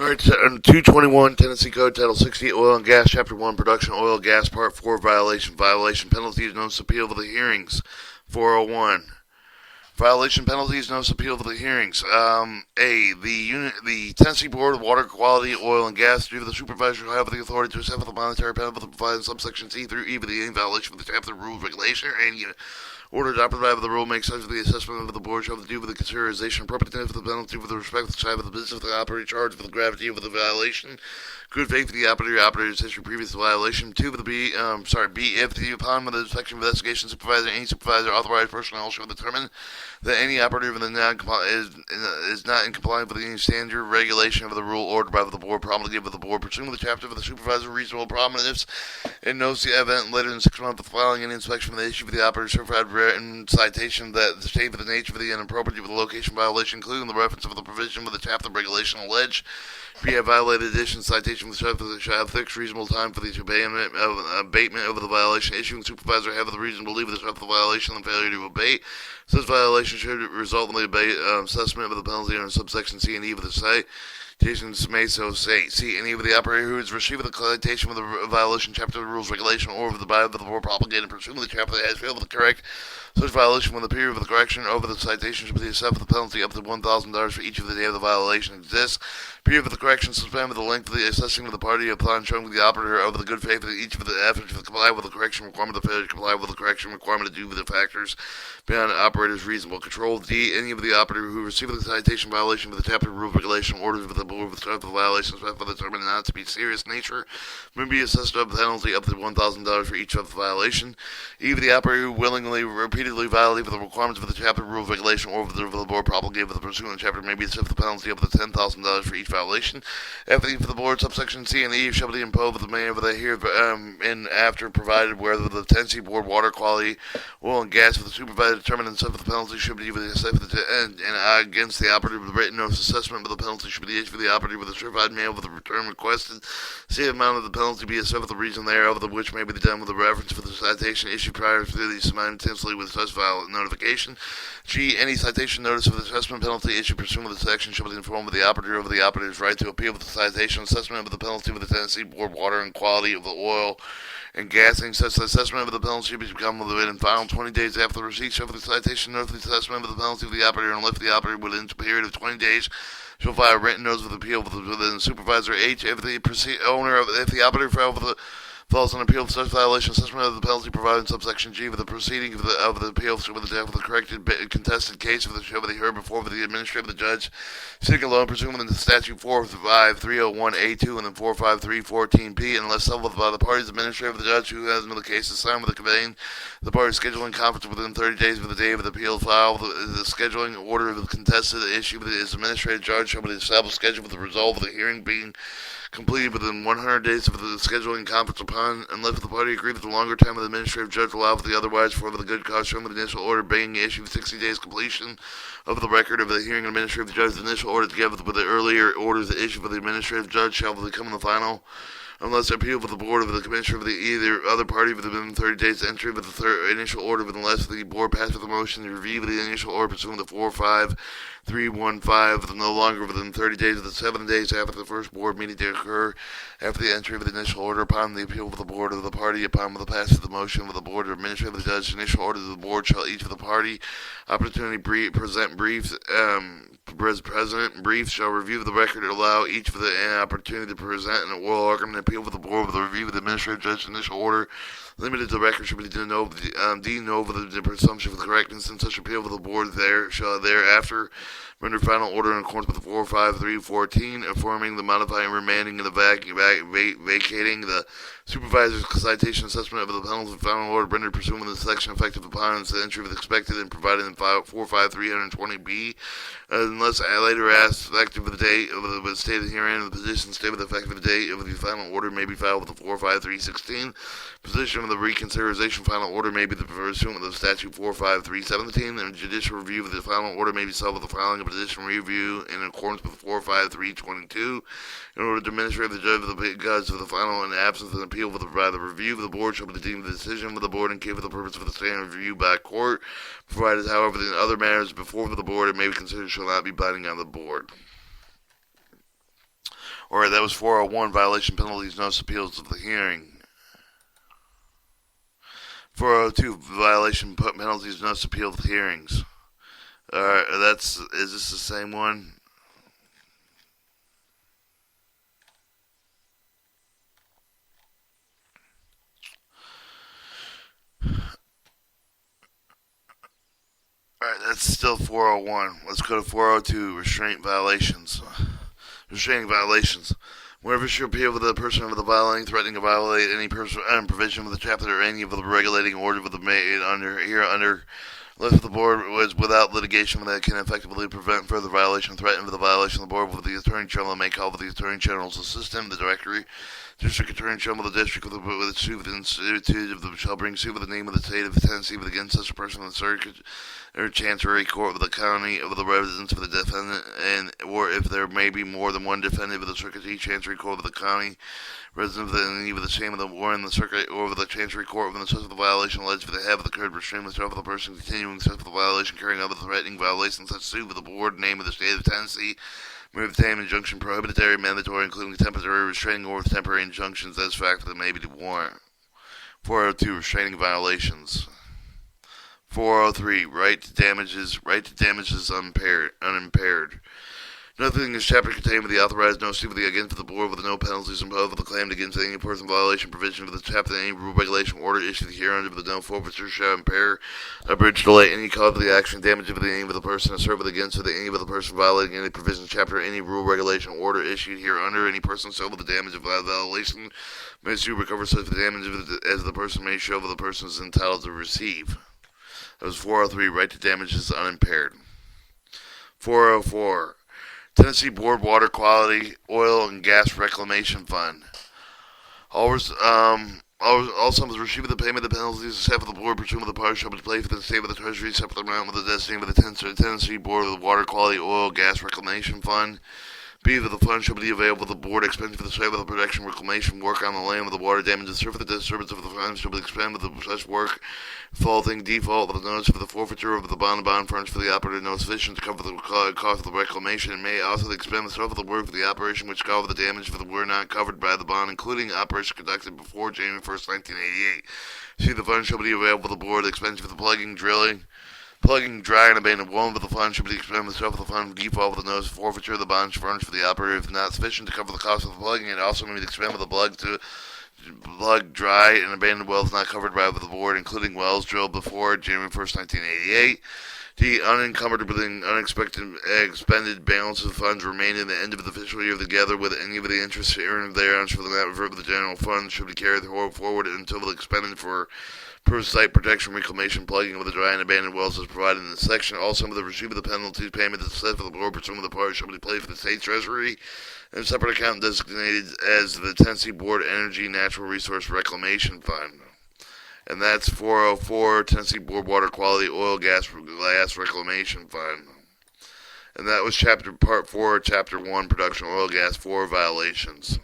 Alright, 221 Tennessee Code Title 60 Oil and Gas Chapter 1 Production Oil and Gas Part 4 Violation Penalties Notice Appeal for the Hearings 401 Violation penalties, notice appeal for the hearings. The Tennessee Board of Water Quality, Oil and Gas, due to the supervisor who have the authority to assess the monetary penalty provided in subsection C through E for the any violation of the chapter rules, regulation, or any order adopted by the rule makes such the assessment of the board shall have to do with the consideration appropriateness of the penalty with respect to the type of the business of the operator charged with the gravity of the violation, good faith of the operator's history previous to violation. Two, for the B, if the upon the inspection investigation supervisor, any supervisor authorized personnel shall determine that any operator of the is not in compliance with any standard regulation of the rule ordered by the board promulgated by the board pursuant to the chapter of the supervisor reasonable prominence and notes the event later than 6 months of filing any inspection of the issue for the operator certified written citation that the state of the nature of the inappropriate of the location violation, including the reference of the provision of the chapter regulation alleged if you have violated addition citation with the shall have fixed reasonable time for the abatement of the violation. Issuing supervisor have the reason to believe the violation and failure to abate. Such violation should result in the assessment of the penalty under subsection C and E of the site. Citations may so say. C. Any of the operator who has received the citation with a violation, chapter, rules, regulation, or of the by of the board propagated pursuant to the chapter that has failed to correct such violation when the period of the correction over the citation should be assessed with the penalty up to $1,000 for each of the day of the violation exists. Period of the correction suspended with the length of the assessing of the party upon showing to the operator over the good faith of each of the efforts to comply with the correction requirement, the failure to comply with the correction requirement to do with the factors beyond the operator's reasonable control. D. Any of the operator who received the citation violation with the chapter, rule, regulation, orders of the board with the violations for determined not to be serious nature may be assessed a penalty up to $1,000 for each of the violation. E. The operator who willingly repeatedly violated the requirements of the chapter, rule, regulation, or of the board propagated with the pursuant chapter may be assessed the penalty up to $10,000 for each violation. F. For the board, subsection C and E shall be imposed with the manner that here and after provided where the Tennessee Board Water Quality, Oil and Gas for the supervisor determined and set for the penalty should be assessed and against the operator with the written notice assessment of the penalty should be issued for the operator with a certified mail with the return requested. C. The amount of the penalty be assessed with the reason thereof, of which may be done with a reference for the citation issued prior to the simultaneously with such notification. G. Any citation notice of the assessment penalty issued pursuant to the section shall be informed of the operator of the operator's right to appeal with the citation assessment of the penalty with the Tennessee Board Water and Quality of the Oil and Gassing. Such assessment of the penalty should become within final 20 days after the receipt of the citation notice of the assessment of the penalty of the operator, unless the operator within a period of 20 days shall file a written notice of appeal within the supervisor. H. If the operator falls on appeal of such violation, assessment of the penalty provided in subsection G with the proceeding of the appeal with the corrected contested case of the shall be heard before the administrative judge, sitting alone, presuming the statute 45301A2 and then 45314P, unless settled by the parties administrative judge who has in the case assigned with the conveying the parties scheduling conference within 30 days of the day of the appeal file. The scheduling order of the contested issue with his administrative judge shall be established schedule with the result of the hearing being completed within 100 days of the scheduling conference upon, unless the party agree that the longer time of the administrative judge will allow for the otherwise for the good cause shown with the initial order being issued 60 days completion of the record of the hearing of the administrative judge. The initial order together with the earlier orders issued for the administrative judge shall become the final unless appealed with the board of the commissioner of the either other party within 30 days of entry with the initial order, unless the board passes the motion to review the initial order pursuant to 45315 no longer within 30 days of the 7 days after the first board meeting to occur after the entry of the initial order upon the appeal of the board of the party upon the passage of the motion of the board or administrative of the judge. Initial order of the board shall each of the party opportunity present briefs. President brief shall review the record and allow each of the opportunity to present an oral argument appeal with the board with the review of the administrative judge's initial order. Limited to record should be deemed over the presumption of the correctness in such appeal with the board shall thereafter render final order in accordance with 45314, affirming the modifying, remanding, and vacating the supervisor's citation assessment of the penalty of final order rendered pursuant to the section effective upon the entry of the expected and provided in 45320B, unless later asked effective of the date of the stated herein of the position stated with the effective date of the final order may be filed with the 45316. Position of the reconsideration final order may be the pursuant of the statute 45317, and judicial review of the final order may be settled with the filing of a petition review in accordance with 45322. In order to administrate the judge of the cause of the final and absence of an appeal by the review of the board shall be deemed the decision of the board and for the purpose of the standard review by court, provided, however, that in other matters before the board it may be considered shall not be binding on the board. Or that was 401, violation penalties, notice appeals of the hearing. 402, violation penalties, notice appeal of the hearings. Alright, is this the same one? Alright, that's still 401. Let's go to 402, restraint violations. Restraining violations. Whenever it should appear with the person of the violating, threatening to violate any provision of the chapter or any of the regulating order with the made under left the board was without litigation that can effectively prevent further violation, threaten for the violation of the board with the Attorney General may call with the Attorney General's assistant, the Directory, District Attorney General of the District with a suit with institute of the shall bring suit with the name of the state of Tennessee with against such a person in the circuit or chancery court with the county of the residence of the defendant, and or if there may be more than one defendant with the circuit chancery court of the county resident of any of the same of the war in the circuit or of the chancery court within the sense of the violation alleged for the have occurred restrain myself of the person continuing such of the violation carrying out the threatening violation such suit with the board name of the state of Tennessee may obtain injunction prohibitory mandatory including temporary restraining or with temporary injunctions as fact that may be to warrant. 402 restraining violations. 403 right to damages unimpaired. Nothing in this chapter contained with the authorized no suit against the board with no penalties imposed with the claim against any person violation provision of the chapter any rule regulation order issued herein with the no forfeiture shall impair abridge delay any cause of the action damage of the any of the person asserted against any of the person violating any provision of chapter any rule regulation order issued here under any person so with the damage of violation may sue recover such the damage as the person may show that the person is entitled to receive. That was 403 right to damages unimpaired. 404 Tennessee Board Water Quality, Oil and Gas Reclamation Fund. All sums received with the payment of the penalties except for the board pursuant to the parties shall be paid for the state of the Treasury except for the amount with the designated of the Tennessee Board of the Water Quality, Oil and Gas Reclamation Fund. B. That the fund shall be available to the board expense for the sale of the protection reclamation work on the land with the water damages for the disturbance of the funds shall be expended with the such work default of the notice for the forfeiture of the bond furnished for the operator no sufficient to cover the cost of the reclamation and may also expend the scope of the work for the operation which cover the damage for the were not covered by the bond including operation conducted before January 1st, 1988. C. The fund shall be available to the board expense for the plugging, dry, and abandoned one of the fund should be expended with the fund default with the notice of forfeiture of the bonds furnished for the operator if not sufficient to cover the cost of the plugging and also may be expended with the plug dry and abandoned wells not covered by the board, including wells drilled before January 1st, 1988. The unencumbered but unexpected expended balance of funds remaining at the end of the fiscal year together with any of the interest earned thereon for the net reserve of the general fund should be carried forward until the expended for per site protection, reclamation, plugging of the dry and abandoned wells is provided in this section. Also, with the receipt of the penalties payment is set for the board pursuant to the parties shall be paid for the state treasury and a separate account designated as the Tennessee Board Energy Natural Resource Reclamation Fund. And that's 404 Tennessee Board Water Quality Oil Gas Reclamation Fund. And that was part 4, chapter 1, production oil gas 4 violations.